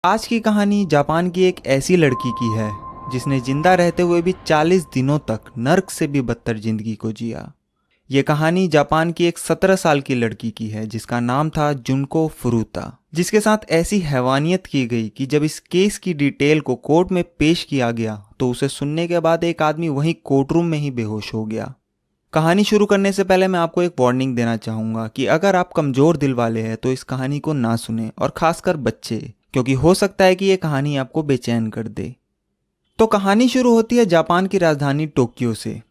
आज की कहानी जापान की एक ऐसी लड़की की है जिसने जिंदा रहते हुए भी 40 दिनों तक नर्क से भी बदतर जिंदगी को जिया। ये कहानी जापान की एक 17 साल की लड़की की है जिसका नाम था जुनको फुरुता, जिसके साथ ऐसी हैवानियत की गई कि जब इस केस की डिटेल को कोर्ट में पेश किया गया तो उसे सुनने के बाद एक आदमी वहीं कोर्ट रूम में ही बेहोश हो गया। कहानी शुरू करने से पहले मैं आपको एक वार्निंग देना चाहूंगा कि अगर आप कमजोर दिल वाले हैं तो इस कहानी को ना सुने, और खासकर बच्चे, क्योंकि हो सकता है कि ये कहानी आपको बेचैन कर दे। तो कहानी शुरू होती है जापान की राजधानी टोक्यो से।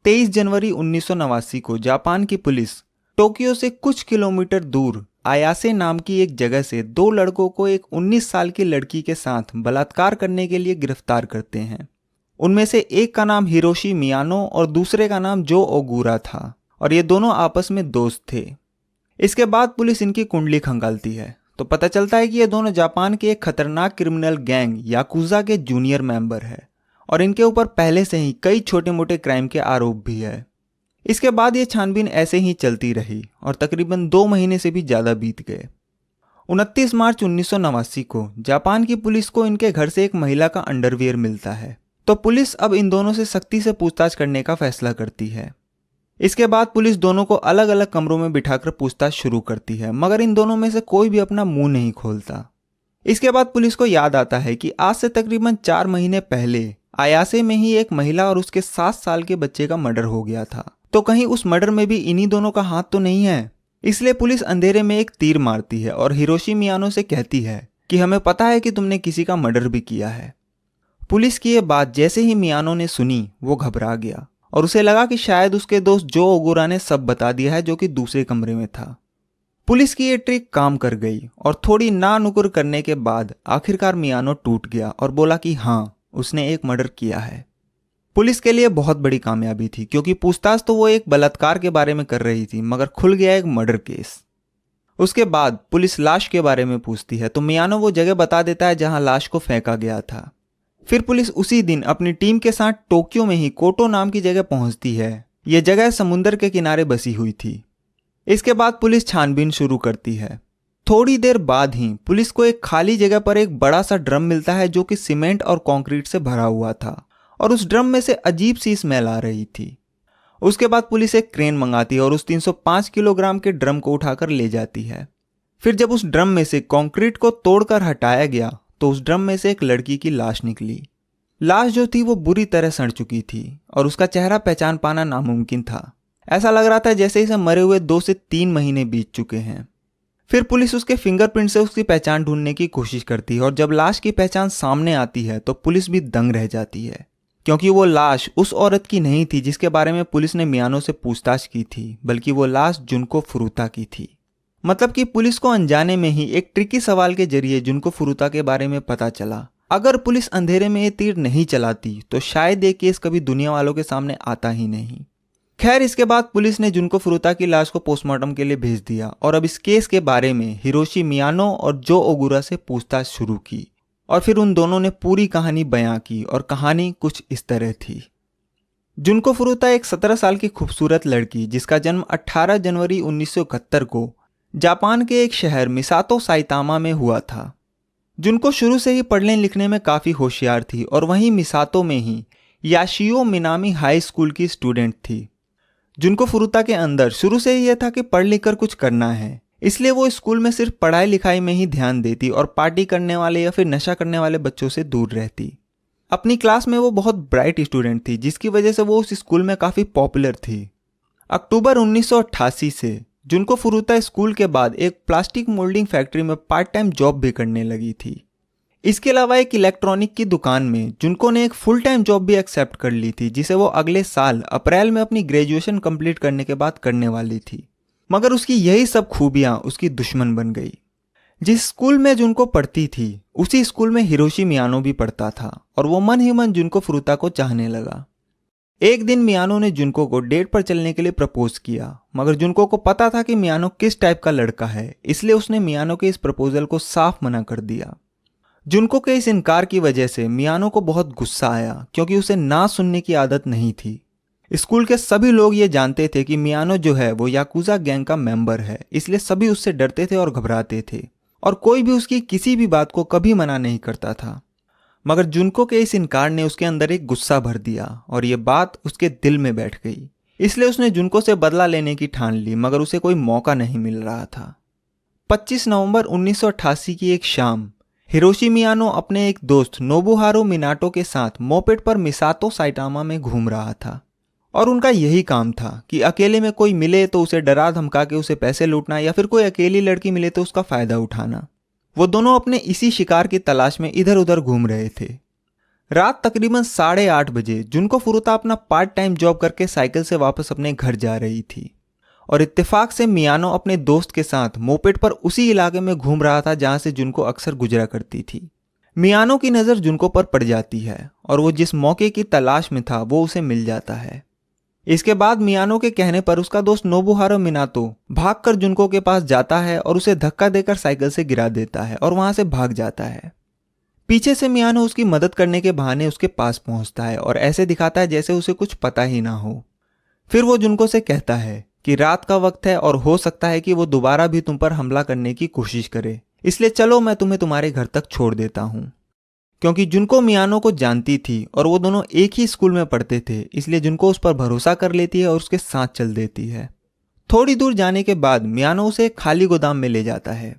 23 जनवरी 1989 को जापान की पुलिस टोक्यो से कुछ किलोमीटर दूर आयासे नाम की एक जगह से दो लड़कों को एक 19 साल की लड़की के साथ बलात्कार करने के लिए गिरफ्तार करते हैं। उनमें से एक का नाम हिरोशी मियानो और दूसरे का नाम जो ओगुरा था, और ये दोनों आपस में दोस्त थे। इसके बाद पुलिस इनकी कुंडली खंगालती है तो पता चलता है कि ये दोनों जापान के एक खतरनाक क्रिमिनल गैंग याकुजा के जूनियर मेंबर है और इनके ऊपर पहले से ही कई छोटे मोटे क्राइम के आरोप भी है। इसके बाद ये छानबीन ऐसे ही चलती रही और तकरीबन 2 महीने से भी ज़्यादा बीत गए। 29 मार्च 1989 को जापान की पुलिस को इनके घर से एक महिला का अंडरवियर मिलता है, तो पुलिस अब इन दोनों से सख्ती से पूछताछ करने का फैसला करती है। इसके बाद पुलिस दोनों को अलग अलग कमरों में बिठाकर पूछताछ शुरू करती है, मगर इन दोनों में से कोई भी अपना मुंह नहीं खोलता। इसके बाद पुलिस को याद आता है कि आज से तकरीबन 4 महीने पहले आयासे में ही एक महिला और उसके 7 साल के बच्चे का मर्डर हो गया था, तो कहीं उस मर्डर में भी इन्हीं दोनों का हाथ तो नहीं है। इसलिए पुलिस अंधेरे में एक तीर मारती है और हिरोशी मियानो से कहती है कि हमें पता है कि तुमने किसी का मर्डर भी किया है। पुलिस की ये बात जैसे ही मियानो ने सुनी वो घबरा गया और उसे लगा कि शायद उसके दोस्त जो ओगुरा ने सब बता दिया है, जो कि दूसरे कमरे में था। पुलिस की ये ट्रिक काम कर गई और थोड़ी ना नुकुर करने के बाद आखिरकार मियानो टूट गया और बोला कि हाँ, उसने एक मर्डर किया है। पुलिस के लिए बहुत बड़ी कामयाबी थी, क्योंकि पूछताछ तो वो एक बलात्कार के बारे में कर रही थी, मगर खुल गया एक मर्डर केस। उसके बाद पुलिस लाश के बारे में पूछती है तो मियानो वो जगह बता देता है जहां लाश को फेंका गया था। फिर पुलिस उसी दिन अपनी टीम के साथ टोक्यो में ही कोटो नाम की जगह पहुंचती है। यह जगह समुद्र के किनारे बसी हुई थी। इसके बाद पुलिस छानबीन शुरू करती है। थोड़ी देर बाद ही पुलिस को एक खाली जगह पर एक बड़ा सा ड्रम मिलता है जो कि सीमेंट और कंक्रीट से भरा हुआ था, और उस ड्रम में से अजीब सी स्मेल आ रही थी। उसके बाद पुलिस एक क्रेन मंगाती है और उस 305 किलोग्राम के ड्रम को उठाकर ले जाती है। फिर जब उस ड्रम में से कंक्रीट को तोड़कर हटाया गया तो उस ड्रम में से एक लड़की की लाश निकली। लाश जो थी वो बुरी तरह सड़ चुकी थी और उसका चेहरा पहचान पाना नामुमकिन था। ऐसा लग रहा था जैसे इसे मरे हुए 2 से 3 महीने बीत चुके हैं। फिर पुलिस उसके फिंगरप्रिंट से उसकी पहचान ढूंढने की कोशिश करती है और जब लाश की पहचान सामने आती है तो पुलिस भी दंग रह जाती है, क्योंकि वो लाश उस औरत की नहीं थी जिसके बारे में पुलिस ने मियानो से पूछताछ की थी, बल्कि वो लाश जुनको फुरुता की थी। मतलब कि पुलिस को अनजाने में ही एक ट्रिकी सवाल के जरिए जुनको फुरुता के बारे में पता चला। अगर पुलिस अंधेरे में ये तीर नहीं चलाती तो शायद ये केस कभी दुनिया वालों के सामने आता ही नहीं। खैर, इसके बाद पुलिस ने जुनको फुरुता की लाश को पोस्टमार्टम के लिए भेज दिया और अब इस केस के बारे में हिरोशी मियानो और जो ओगुरा से पूछताछ शुरू की, और फिर उन दोनों ने पूरी कहानी बयां की और कहानी कुछ इस तरह थी। जुनको फुरुता एक 17 साल की खूबसूरत लड़की जिसका जन्म 18 जनवरी 1971 को जापान के एक शहर मिसातो साइतामा में हुआ था। जुनको शुरू से ही पढ़ने लिखने में काफ़ी होशियार थी और वहीं मिसातो में ही याशियो मिनामी हाई स्कूल की स्टूडेंट थी। जुनको फुरुता के अंदर शुरू से ही यह था कि पढ़ लिख कर कुछ करना है, इसलिए वो स्कूल में सिर्फ पढ़ाई लिखाई में ही ध्यान देती और पार्टी करने वाले या फिर नशा करने वाले बच्चों से दूर रहती। अपनी क्लास में वो बहुत ब्राइट स्टूडेंट थी, जिसकी वजह से वो उस स्कूल में काफ़ी पॉपुलर थी। अक्टूबर 1988 से जुनको फुरुता स्कूल के बाद एक प्लास्टिक मोल्डिंग फैक्ट्री में पार्ट टाइम जॉब भी करने लगी थी। इसके अलावा एक इलेक्ट्रॉनिक की दुकान में जुनको ने एक फुल टाइम जॉब भी एक्सेप्ट कर ली थी, जिसे वो अगले साल अप्रैल में अपनी ग्रेजुएशन कंप्लीट करने के बाद करने वाली थी। मगर उसकी यही सब खूबियां उसकी दुश्मन बन गई। जिस स्कूल में जुनको पढ़ती थी उसी स्कूल में हिरोशी मियानो भी पढ़ता था और वो मन ही मन जुनको फुरुता को चाहने लगा। एक दिन मियानो ने जुनको को डेट पर चलने के लिए प्रपोज किया, मगर जुनको को पता था कि मियानो किस टाइप का लड़का है, इसलिए उसने मियानो के इस प्रपोजल को साफ मना कर दिया। जुनको के इस इनकार की वजह से मियानो को बहुत गुस्सा आया, क्योंकि उसे ना सुनने की आदत नहीं थी। स्कूल के सभी लोग ये जानते थे कि मियानो जो है वो याकुजा गैंग का मेंबर है, इसलिए सभी उससे डरते थे और घबराते थे। और कोई भी उसकी किसी भी बात को कभी मना नहीं करता था। मगर जुनको के इस इनकार ने उसके अंदर एक गुस्सा भर दिया और ये बात उसके दिल में बैठ गई। इसलिए उसने जुनको से बदला लेने की ठान ली, मगर उसे कोई मौका नहीं मिल रहा था। 25 नवंबर 1988 की एक शाम हिरोशी मियानो अपने एक दोस्त नोबुहारो मिनाटो के साथ मोपेड पर मिसातो साइटामा में घूम रहा था और उनका यही काम था कि अकेले में कोई मिले तो उसे डरा धमका के उसे पैसे लूटना या फिर कोई अकेली लड़की मिले तो उसका फायदा उठाना। वो दोनों अपने इसी शिकार की तलाश में इधर उधर घूम रहे थे। रात तकरीबन 8:30 बजे जुनको फुरुता अपना पार्ट टाइम जॉब करके साइकिल से वापस अपने घर जा रही थी और इत्तेफाक से मियानो अपने दोस्त के साथ मोपेड पर उसी इलाके में घूम रहा था जहां से जुनको अक्सर गुजरा करती थी। मियानो की नज़र जुनको पर पड़ जाती है और वो जिस मौके की तलाश में था वो उसे मिल जाता है। इसके बाद मियानो के कहने पर उसका दोस्त नोबुहारो मिनातो भागकर जुनको के पास जाता है और उसे धक्का देकर साइकिल से गिरा देता है और वहां से भाग जाता है। पीछे से मियानो उसकी मदद करने के बहाने उसके पास पहुंचता है और ऐसे दिखाता है जैसे उसे कुछ पता ही ना हो। फिर वो जुनको से कहता है कि रात का वक्त है और हो सकता है कि वो दोबारा भी तुम पर हमला करने की कोशिश करे, इसलिए चलो मैं तुम्हें तुम्हारे घर तक छोड़ देता हूं। क्योंकि जुनको मियानो को जानती थी और वो दोनों एक ही स्कूल में पढ़ते थे, इसलिए जुनको उस पर भरोसा कर लेती है और उसके साथ चल देती है। थोड़ी दूर जाने के बाद मियानो उसे एक खाली गोदाम में ले जाता है।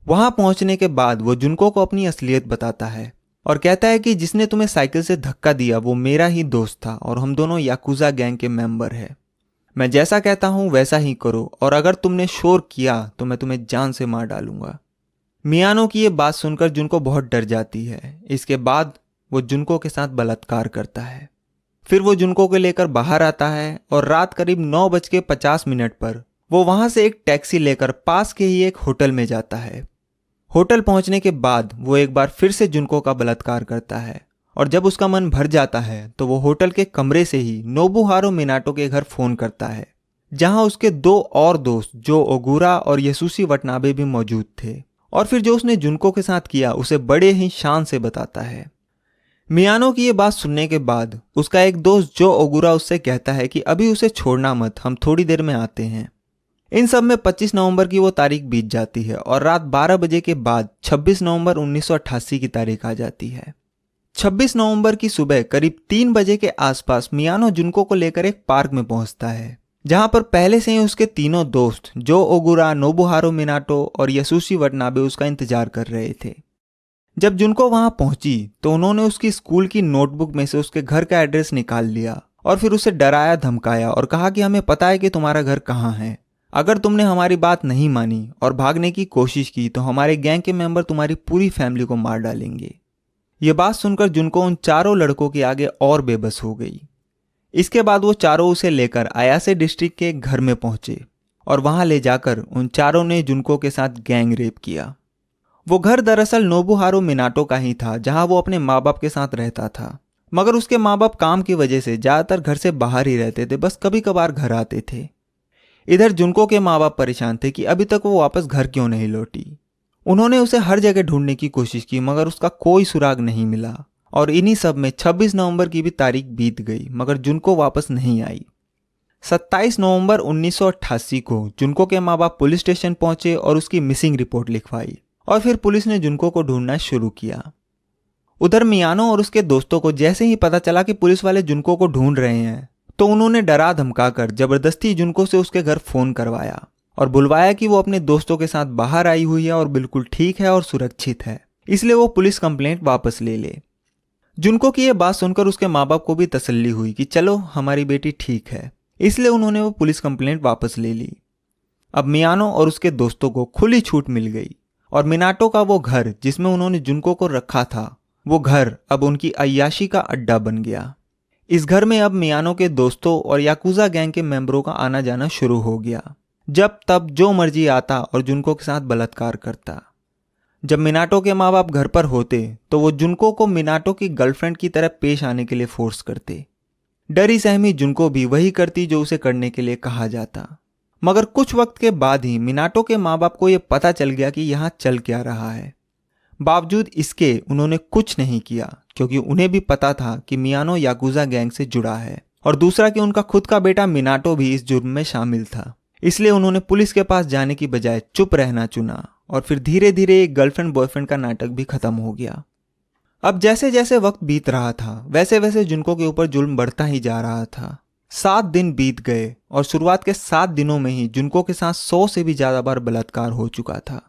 वहां पहुंचने के बाद वो जुनको को अपनी असलियत बताता है और कहता है कि जिसने तुम्हें साइकिल से धक्का दिया वो मेरा ही दोस्त था और हम दोनों याकुजा गैंग के मेंबर हैं। मैं जैसा कहता हूं वैसा ही करो और अगर तुमने शोर किया तो मैं तुम्हें जान से मार डालूंगा। मियानो की ये बात सुनकर जुनको बहुत डर जाती है। इसके बाद वो जुनको के साथ बलात्कार करता है। फिर वो जुनको को लेकर बाहर आता है और रात करीब 9:50 पर वो वहां से एक टैक्सी लेकर पास के ही एक होटल में जाता है। होटल पहुंचने के बाद वो एक बार फिर से जुनको का बलात्कार करता है और जब उसका मन भर जाता है तो वो होटल के कमरे से ही नोबुहारो मिनाटो के घर फोन करता है, जहां उसके 2 और दोस्त जो ओगुरा और यसुशी वटनाबे भी मौजूद थे। और फिर जो उसने जुनको के साथ किया उसे बड़े ही शान से बताता है। मियानो की ये बात सुनने के बाद उसका एक दोस्त जो ओगुरा उससे कहता है कि अभी उसे छोड़ना मत, हम थोड़ी देर में आते हैं। इन सब में 25 नवंबर की वो तारीख बीत जाती है और रात 12 बजे के बाद 26 नवंबर 1988 की तारीख आ जाती है। 26 नवंबर की सुबह करीब 3 बजे के आसपास मियानो जुनको को लेकर एक पार्क में पहुंचता है, जहां पर पहले से ही उसके तीनों दोस्त जो ओगुरा, नोबुहारो मिनाटो और यसुशी वटनाबे उसका इंतजार कर रहे थे। जब जुनको वहां पहुंची तो उन्होंने उसकी स्कूल की नोटबुक में से उसके घर का एड्रेस निकाल लिया और फिर उसे डराया धमकाया और कहा कि हमें पता है कि तुम्हारा घर कहाँ है। अगर तुमने हमारी बात नहीं मानी और भागने की कोशिश की तो हमारे गैंग के मेंबर तुम्हारी पूरी फैमिली को मार डालेंगे। ये बात सुनकर जुनको उन चारों लड़कों के आगे और बेबस हो गई। इसके बाद वो चारों उसे लेकर अयासे डिस्ट्रिक्ट के एक घर में पहुंचे और वहां ले जाकर उन चारों ने जुनको के साथ गैंग रेप किया। वो घर दरअसल नोबुहारो मिनाटो का ही था, जहां वो अपने माँ बाप के साथ रहता था, मगर उसके माँ बाप काम की वजह से ज्यादातर घर से बाहर ही रहते थे, बस कभी कभार घर आते थे। इधर जुनको के माँ बाप परेशान थे कि अभी तक वो वापस घर क्यों नहीं लौटी। उन्होंने उसे हर जगह ढूंढने की कोशिश की मगर उसका कोई सुराग नहीं मिला और इन्हीं सब में 26 नवंबर की भी तारीख बीत गई मगर जुनको वापस नहीं आई। 27 नवंबर 1988 को जुनको के माँ बाप पुलिस स्टेशन पहुंचे और उसकी मिसिंग रिपोर्ट लिखवाई और फिर पुलिस ने जुनको को ढूंढना शुरू किया। उधर मियानो और उसके दोस्तों को जैसे ही पता चला कि पुलिस वाले जुनको को ढूंढ रहे हैं तो उन्होंने डरा धमकाकर जबरदस्ती जुनको से उसके घर फोन करवाया और बुलवाया कि वो अपने दोस्तों के साथ बाहर आई हुई है और बिल्कुल ठीक है और सुरक्षित है, इसलिए वो पुलिस कंप्लेंट वापस ले ले। जुनको की ये बात सुनकर उसके माँ बाप को भी तसल्ली हुई कि चलो हमारी बेटी ठीक है, इसलिए उन्होंने वो पुलिस कंप्लेंट वापस ले ली। अब मियानो और उसके दोस्तों को खुली छूट मिल गई और मिनाटो का वो घर जिसमें उन्होंने जुनको को रखा था, वो घर अब उनकी अय्याशी का अड्डा बन गया। इस घर में अब मियानो के दोस्तों और याकुजा गैंग के मेंबरों का आना जाना शुरू हो गया। जब तब जो मर्जी आता और जुनको के साथ बलात्कार करता। जब मिनाटो के माँ बाप घर पर होते तो वो जुनको को मिनाटो की गर्लफ्रेंड की तरह पेश आने के लिए फोर्स करते। डरी सहमी जुनको भी वही करती जो उसे करने के लिए कहा जाता। मगर कुछ वक्त के बाद ही मिनाटो के माँ बाप को यह पता चल गया कि यहाँ चल क्या रहा है। बावजूद इसके उन्होंने कुछ नहीं किया क्योंकि उन्हें भी पता था कि मियानो याकुजा गैंग से जुड़ा है और दूसरा कि उनका खुद का बेटा मिनाटो भी इस जुर्म में शामिल था। इसलिए उन्होंने पुलिस के पास जाने की बजाय चुप रहना चुना और फिर धीरे धीरे एक गर्लफ्रेंड बॉयफ्रेंड का नाटक भी खत्म हो गया। अब जैसे जैसे वक्त बीत रहा था वैसे वैसे जुनको के ऊपर जुल्म बढ़ता ही जा रहा था। 7 दिन बीत गए और शुरुआत के 7 दिनों में ही जुनको के साथ 100 से भी ज्यादा बार बलात्कार हो चुका था।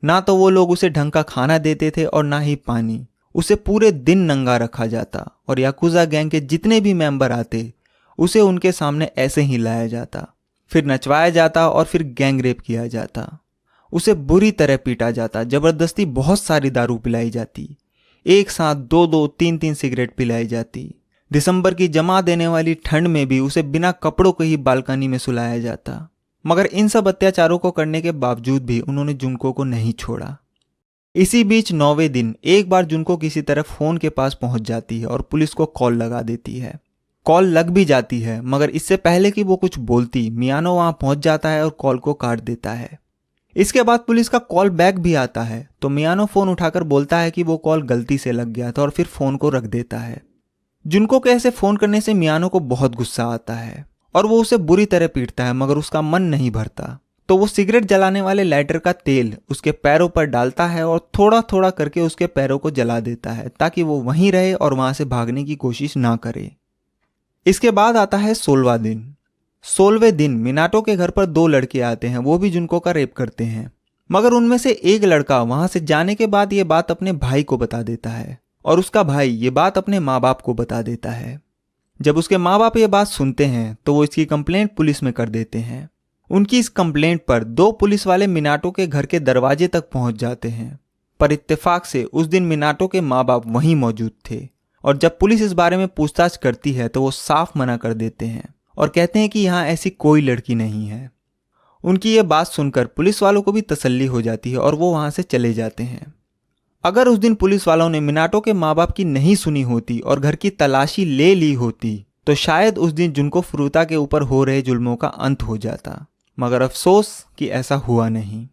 ना तो वो लोग उसे ढंग का खाना देते थे और ना ही पानी। उसे पूरे दिन नंगा रखा जाता और याकुजा गैंग के जितने भी मेंबर आते उसे उनके सामने ऐसे ही लाया जाता, फिर नचवाया जाता और फिर गैंग रेप किया जाता। उसे बुरी तरह पीटा जाता, जबरदस्ती बहुत सारी दारू पिलाई जाती, एक साथ 2-2, 3-3 सिगरेट पिलाई जाती। दिसंबर की जमा देने वाली ठंड में भी उसे बिना कपड़ों के ही बालकनी में सुलाया जाता। मगर इन सब अत्याचारों को करने के बावजूद भी उन्होंने जुनको को नहीं छोड़ा। इसी बीच 9वें दिन एक बार जुनको किसी तरह फोन के पास पहुंच जाती है और पुलिस को कॉल लगा देती है। कॉल लग भी जाती है मगर इससे पहले कि वो कुछ बोलती मियानो वहां पहुंच जाता है और कॉल को काट देता है। इसके बाद पुलिस का कॉल बैक भी आता है तो मियानो फोन उठाकर बोलता है कि वो कॉल गलती से लग गया था और फिर फोन को रख देता है। जुनको के ऐसे फोन करने से मियानो को बहुत गुस्सा आता है और वो उसे बुरी तरह पीटता है मगर उसका मन नहीं भरता। तो वो सिगरेट जलाने वाले लाइटर का तेल उसके पैरों पर डालता है और थोड़ा थोड़ा करके उसके पैरों को जला देता है ताकि वो वहीं रहे और वहां से भागने की कोशिश ना करे। इसके बाद आता है 16वां दिन। 16वें दिन मिनाटो के घर पर 2 लड़के आते हैं, वो भी जुनको का रेप करते हैं। मगर उनमें से एक लड़का वहां से जाने के बाद ये बात अपने भाई को बता देता है और उसका भाई ये बात अपने माँ बाप को बता देता है। जब उसके माँ बाप ये बात सुनते हैं तो वो इसकी कंप्लेंट पुलिस में कर देते हैं। उनकी इस कंप्लेंट पर 2 पुलिस वाले मिनाटो के घर के दरवाजे तक पहुंच जाते हैं, पर इत्तेफाक से उस दिन मिनाटो के माँ बाप वहीं मौजूद थे और जब पुलिस इस बारे में पूछताछ करती है तो वो साफ मना कर देते हैं और कहते हैं कि यहाँ ऐसी कोई लड़की नहीं है। उनकी ये बात सुनकर पुलिस वालों को भी तसल्ली हो जाती है और वो वहां से चले जाते हैं। अगर उस दिन पुलिस वालों ने मिनाटो के माँ बाप की नहीं सुनी होती और घर की तलाशी ले ली होती तो शायद उस दिन जुनको फुरुता के ऊपर हो रहे जुल्मों का अंत हो जाता, मगर अफसोस कि ऐसा हुआ नहीं।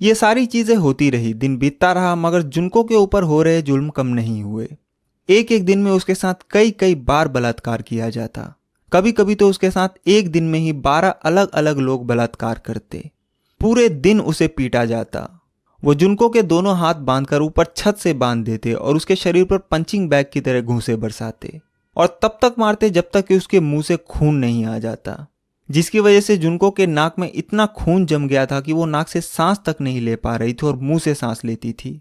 ये सारी चीजें होती रही, दिन बीतता रहा मगर जुनको के ऊपर हो रहे जुल्म कम नहीं हुए। एक एक दिन में उसके साथ कई कई बार बलात्कार किया जाता। कभी कभी तो उसके साथ एक दिन में ही 12 अलग अलग लोग बलात्कार करते। पूरे दिन उसे पीटा जाता। वो जुनको के दोनों हाथ बांधकर ऊपर छत से बांध देते और उसके शरीर पर पंचिंग बैग की तरह घूंसे बरसाते और तब तक मारते जब तक कि उसके मुंह से खून नहीं आ जाता, जिसकी वजह से जुनको के नाक में इतना खून जम गया था कि वो नाक से सांस तक नहीं ले पा रही थी और मुंह से सांस लेती थी।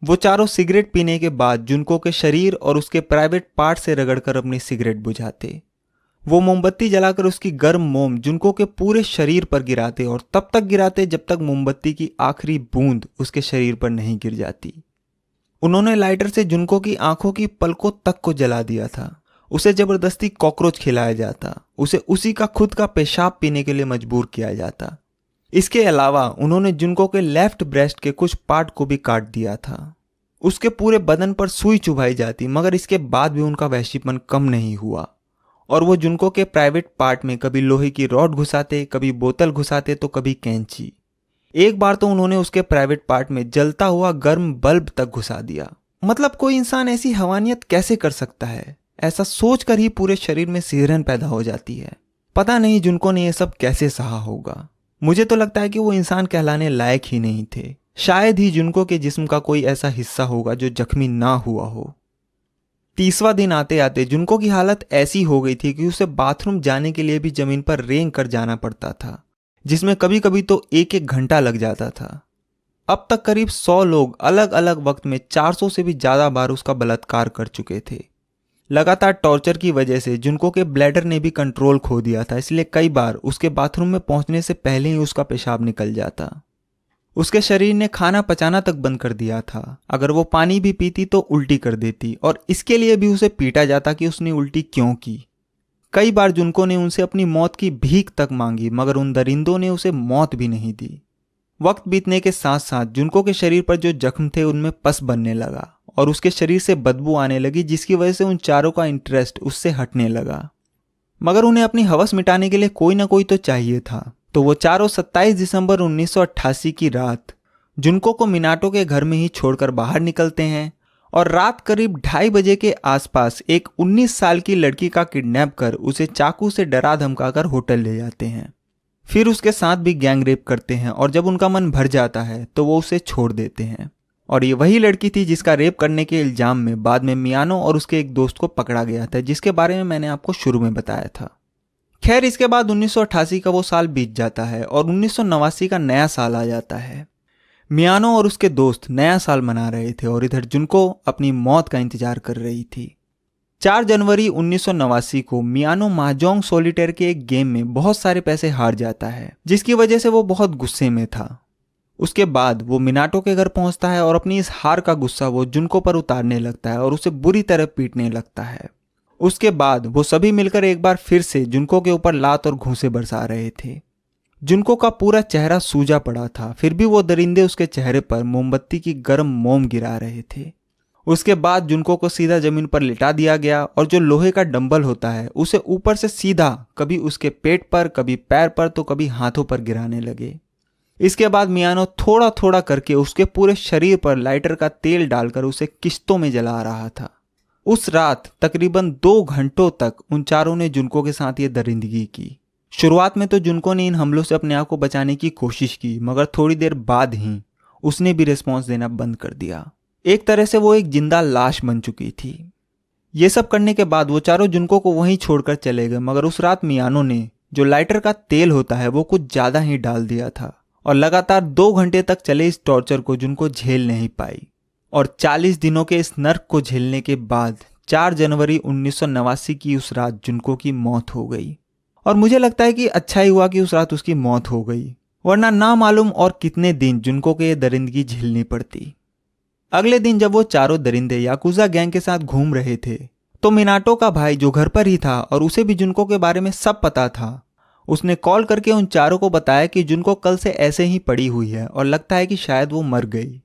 वो चारों सिगरेट पीने के बाद जुनको के शरीर और उसके प्राइवेट पार्ट से रगड़कर अपनी सिगरेट बुझाते। वो मोमबत्ती जलाकर उसकी गर्म मोम जुनको के पूरे शरीर पर गिराते और तब तक गिराते जब तक मोमबत्ती की आखिरी बूंद उसके शरीर पर नहीं गिर जाती। उन्होंने लाइटर से जुनको की आंखों की पलकों तक को जला दिया था। उसे जबरदस्ती कॉकरोच खिलाया जाता, उसे उसी का खुद का पेशाब पीने के लिए मजबूर किया जाता। इसके अलावा उन्होंने जुनको के लेफ्ट ब्रेस्ट के कुछ पार्ट को भी काट दिया था। उसके पूरे बदन पर सुई चुभाई जाती मगर इसके बाद भी उनका वहशीपन कम नहीं हुआ और वो जुनको के प्राइवेट पार्ट में कभी लोहे की रॉड घुसाते, कभी बोतल घुसाते तो कभी कैंची। एक बार तो उन्होंने उसके प्राइवेट पार्ट में जलता हुआ गर्म बल्ब तक घुसा दिया। मतलब कोई इंसान ऐसी हवानियत कैसे कर सकता है? ऐसा सोचकर ही पूरे शरीर में सिहरन पैदा हो जाती है। पता नहीं जुनको ने यह सब कैसे सहा होगा। मुझे तो लगता है कि वो इंसान कहलाने लायक ही नहीं थे। शायद ही जुनको के जिस्म का कोई ऐसा हिस्सा होगा जो जख्मी ना हुआ हो। 30वां दिन आते आते जुनको की हालत ऐसी हो गई थी कि उसे बाथरूम जाने के लिए भी जमीन पर रेंग कर जाना पड़ता था, जिसमें कभी कभी तो 1-1 घंटा लग जाता था। अब तक करीब 100 लोग अलग अलग वक्त में 400 से भी ज्यादा बार उसका बलात्कार कर चुके थे। लगातार टॉर्चर की वजह से जुनको के ब्लैडर ने भी कंट्रोल खो दिया था, इसलिए कई बार उसके बाथरूम में पहुंचने से पहले ही उसका पेशाब निकल जाता। उसके शरीर ने खाना पचाना तक बंद कर दिया था। अगर वो पानी भी पीती तो उल्टी कर देती और इसके लिए भी उसे पीटा जाता कि उसने उल्टी क्यों की। कई बार जुनको ने उनसे अपनी मौत की भीख तक मांगी मगर उन दरिंदों ने उसे मौत भी नहीं दी। वक्त बीतने के साथ साथ जुनको के शरीर पर जो जख्म थे उनमें पस बनने लगा और उसके शरीर से बदबू आने लगी, जिसकी वजह से उन चारों का इंटरेस्ट उससे हटने लगा। मगर उन्हें अपनी हवस मिटाने के लिए कोई ना कोई तो चाहिए था। तो वो चारों 27 दिसंबर 1988 की रात जुनको को मिनाटो के घर में ही छोड़कर बाहर निकलते हैं और रात करीब 2:30 बजे के आसपास एक 19 साल की लड़की का किडनैप कर उसे चाकू से डरा धमकाकर होटल ले जाते हैं। फिर उसके साथ भी गैंग रेप करते हैं और जब उनका मन भर जाता है तो वो उसे छोड़ देते हैं। और ये वही लड़की थी जिसका रेप करने के इल्जाम में बाद में मियानो और उसके एक दोस्त को पकड़ा गया था, जिसके बारे में मैंने आपको शुरू में बताया था। खैर, इसके बाद 1988 का वो साल बीत जाता है और 1989 का नया साल आ जाता है। मियानो और उसके दोस्त नया साल मना रहे थे और इधर जुनको अपनी मौत का इंतजार कर रही थी। 4 जनवरी 1989 को मियानो महाजोंग सॉलिटेयर के एक गेम में बहुत सारे पैसे हार जाता है, जिसकी वजह से वो बहुत गुस्से में था। उसके बाद वो मिनाटो के घर पहुंचता है और अपनी इस हार का गुस्सा वो जुनको पर उतारने लगता है और उसे बुरी तरह पीटने लगता है। उसके बाद वो सभी मिलकर एक बार फिर से जुनको के ऊपर लात और घूंसे बरसा रहे थे। जुनको का पूरा चेहरा सूजा पड़ा था, फिर भी वो दरिंदे उसके चेहरे पर मोमबत्ती की गर्म मोम गिरा रहे थे। उसके बाद जुनको को सीधा जमीन पर लिटा दिया गया और जो लोहे का डंबल होता है उसे ऊपर से सीधा कभी उसके पेट पर, कभी पैर पर, तो कभी हाथों पर गिराने लगे। इसके बाद मियानो थोड़ा थोड़ा करके उसके पूरे शरीर पर लाइटर का तेल डालकर उसे किश्तों में जला रहा था। उस रात तकरीबन 2 घंटों तक उन चारों ने जुनको के साथ ये दरिंदगी की। शुरुआत में तो जुनको ने इन हमलों से अपने आप को बचाने की कोशिश की, मगर थोड़ी देर बाद ही उसने भी रिस्पॉन्स देना बंद कर दिया। एक तरह से वो एक जिंदा लाश बन चुकी थी। ये सब करने के बाद वो चारों जुनको को वहीं छोड़कर चले गए, मगर उस रात मियानो ने जो लाइटर का तेल होता है वो कुछ ज़्यादा ही डाल दिया था और लगातार 2 घंटे तक चले इस टॉर्चर को जुनको झेल नहीं पाई। और 40 दिनों के इस नर्क को झेलने के बाद 4 जनवरी 1989 की उस रात जुनको की मौत हो गई। और मुझे लगता है कि अच्छा ही हुआ कि उस रात उसकी मौत हो गई, वरना ना मालूम और कितने दिन जुनको को ये दरिंदगी झेलनी पड़ती। अगले दिन जब वो चारों दरिंदे याकुजा गैंग के साथ घूम रहे थे तो मिनाटो का भाई जो घर पर ही था और उसे भी जुनको के बारे में सब पता था, उसने कॉल करके उन चारों को बताया कि जुनको कल से ऐसे ही पड़ी हुई है और लगता है कि शायद वो मर गई।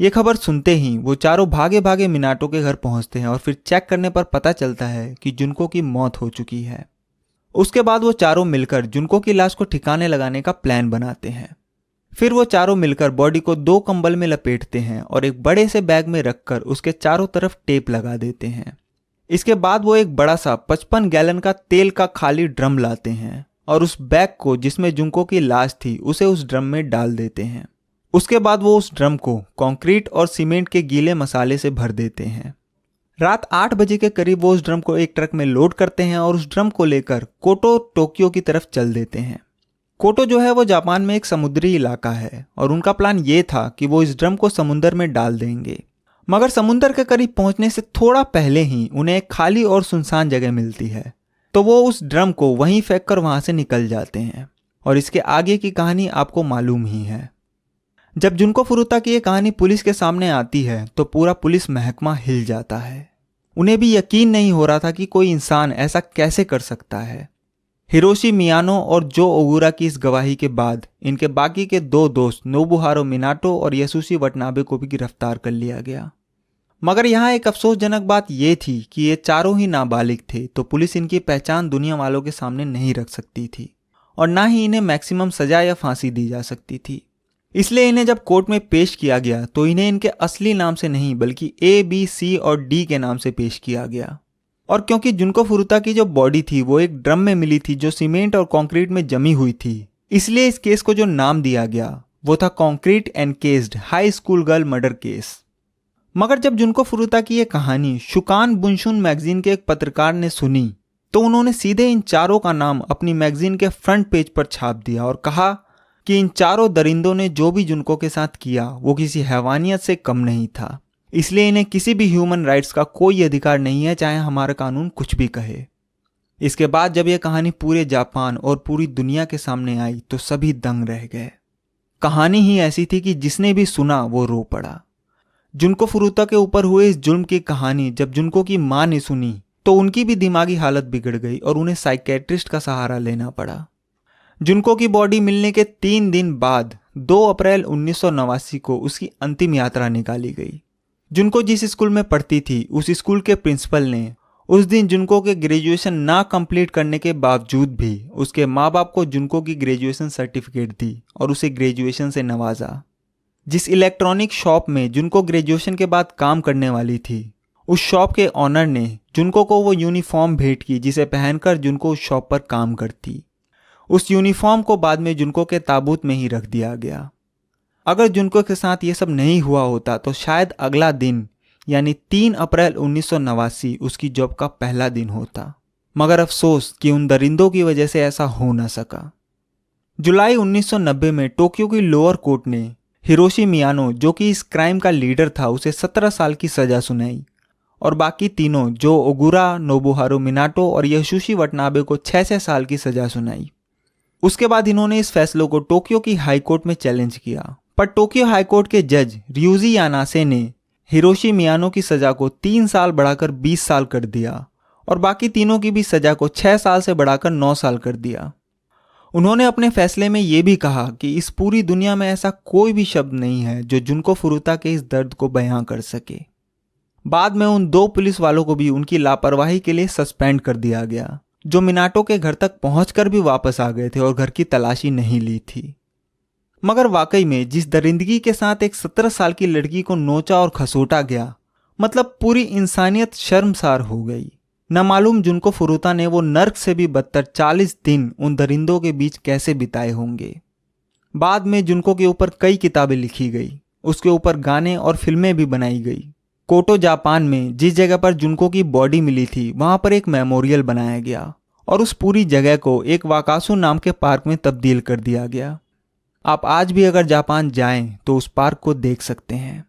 ये खबर सुनते ही वो चारों भागे भागे मिनाटो के घर पहुंचते हैं और फिर चेक करने पर पता चलता है कि जुनको की मौत हो चुकी है। उसके बाद वो चारों मिलकर जुनको की लाश को ठिकाने लगाने का प्लान बनाते हैं। फिर वो चारों मिलकर बॉडी को 2 कंबल में लपेटते हैं और एक बड़े से बैग में रखकर उसके चारों तरफ टेप लगा देते हैं। इसके बाद वो एक बड़ा सा 55 गैलन का तेल का खाली ड्रम लाते हैं और उस बैग को जिसमें जुनको की लाश थी उसे उस ड्रम में डाल देते हैं। उसके बाद वो उस ड्रम को कंक्रीट और सीमेंट के गीले मसाले से भर देते हैं। रात 8 बजे के करीब वो उस ड्रम को एक ट्रक में लोड करते हैं और उस ड्रम को लेकर कोटो, टोक्यो की तरफ चल देते हैं। कोटो जो है वो जापान में एक समुद्री इलाका है और उनका प्लान ये था कि वो इस ड्रम को समुद्र में डाल देंगे। मगर समुद्र के करीब पहुंचने से थोड़ा पहले ही उन्हें एक खाली और सुनसान जगह मिलती है, तो वो उस ड्रम को वहीं फेंक कर वहां से निकल जाते हैं। और इसके आगे की कहानी आपको मालूम ही है। जब जुनको फुरुता की ये कहानी पुलिस के सामने आती है तो पूरा पुलिस महकमा हिल जाता है। उन्हें भी यकीन नहीं हो रहा था कि कोई इंसान ऐसा कैसे कर सकता है। हिरोशी मियानो और जो ओगुरा की इस गवाही के बाद इनके बाकी के 2 दोस्त नोबुहारो मिनाटो और यसुशी वटनाबे को भी गिरफ्तार कर लिया गया। मगर यहाँ एक अफसोसजनक बात यह थी कि ये चारों ही नाबालिग थे, तो पुलिस इनकी पहचान दुनिया वालों के सामने नहीं रख सकती थी और ना ही इन्हें मैक्सिमम सजा या फांसी दी जा सकती थी। इसलिए इन्हें जब कोर्ट में पेश किया गया तो इन्हें इनके असली नाम से नहीं बल्कि A, B, C और D के नाम से पेश किया गया। और क्योंकि जुनको फुरुता की जो बॉडी थी वो एक ड्रम में मिली थी जो सीमेंट और कंक्रीट में जमी हुई थी, इसलिए इस केस को जो नाम दिया गया वो था concrete encased high school girl murder case. मगर जब जुनको फुरुता की ये कहानी शुकान बुनशुन मैगजीन के एक पत्रकार ने सुनी तो उन्होंने सीधे इन चारों का नाम अपनी मैगजीन के फ्रंट पेज पर छाप दिया और कहा कि इन चारों दरिंदों ने जो भी जुनको के साथ किया वो किसी हैवानियत से कम नहीं था, इसलिए इन्हें किसी भी ह्यूमन राइट्स का कोई अधिकार नहीं है, चाहे हमारा कानून कुछ भी कहे। इसके बाद जब यह कहानी पूरे जापान और पूरी दुनिया के सामने आई तो सभी दंग रह गए। कहानी ही ऐसी थी कि जिसने भी सुना वो रो पड़ा। जुनको फुरुता के ऊपर हुए इस जुल्म की कहानी जब जुनको की मां ने सुनी तो उनकी भी दिमागी हालत बिगड़ गई और उन्हें साइकेट्रिस्ट का सहारा लेना पड़ा। जुनको की बॉडी मिलने के 3 दिन बाद 2 अप्रैल 1989 को उसकी अंतिम यात्रा निकाली गई। जुनको जिस स्कूल में पढ़ती थी उस स्कूल के प्रिंसिपल ने उस दिन जुनको के ग्रेजुएशन ना कंप्लीट करने के बावजूद भी उसके माँ बाप को जुनको की ग्रेजुएशन सर्टिफिकेट दी और उसे ग्रेजुएशन से नवाजा। जिस इलेक्ट्रॉनिक शॉप में जुनको ग्रेजुएशन के बाद काम करने वाली थी उस शॉप के ऑनर ने जुनको को वो यूनिफॉर्म भेंट की जिसे पहनकर जुनको उस शॉप पर काम करती। उस यूनिफॉर्म को बाद में जुनको के ताबूत में ही रख दिया गया। अगर जुनको के साथ ये सब नहीं हुआ होता तो शायद अगला दिन यानी 3 अप्रैल 1989 उसकी जॉब का पहला दिन होता। मगर अफसोस कि उन दरिंदों की वजह से ऐसा हो न सका। जुलाई 1990 में टोक्यो की लोअर कोर्ट ने हिरोशी मियानो, जो कि इस क्राइम का लीडर था, उसे 17 साल की सजा सुनाई और बाकी तीनों, जो ओगुरा, नोबुहारू मिनाटो और यशुशी वटनाबे को 6-6 साल की सजा सुनाई। उसके बाद इन्होंने इस फैसले को टोक्यो की हाई कोर्ट में चैलेंज किया, पर टोक्यो हाई कोर्ट के जज ryuji यानासे ने हिरोशी मियानो की सजा को 3 साल बढ़ाकर 20 साल कर दिया और बाकी तीनों की भी सजा को 6 साल से बढ़ाकर 9 साल कर दिया। उन्होंने अपने फैसले में यह भी कहा कि इस पूरी दुनिया में ऐसा कोई भी शब्द नहीं है जो जुनको फुरुता के इस दर्द को बयां कर सके। बाद में उन 2 पुलिस वालों को भी उनकी लापरवाही के लिए सस्पेंड कर दिया गया, जो मिनाटो के घर तक पहुंचकर भी वापस आ गए थे और घर की तलाशी नहीं ली थी। मगर वाकई में जिस दरिंदगी के साथ एक 17 साल की लड़की को नोचा और खसोटा गया, मतलब पूरी इंसानियत शर्मसार हो गई। न मालूम जुनको फुरुता ने वो नर्क से भी बदतर 40 दिन उन दरिंदों के बीच कैसे बिताए होंगे। बाद में जुनको के ऊपर कई किताबें लिखी गई, उसके ऊपर गाने और फिल्में भी बनाई गई। कोटो जापान में जिस जगह पर जुनको की बॉडी मिली थी वहां पर एक मेमोरियल बनाया गया और उस पूरी जगह को एक वाकासु नाम के पार्क में तब्दील कर दिया गया। आप आज भी अगर जापान जाएं तो उस पार्क को देख सकते हैं।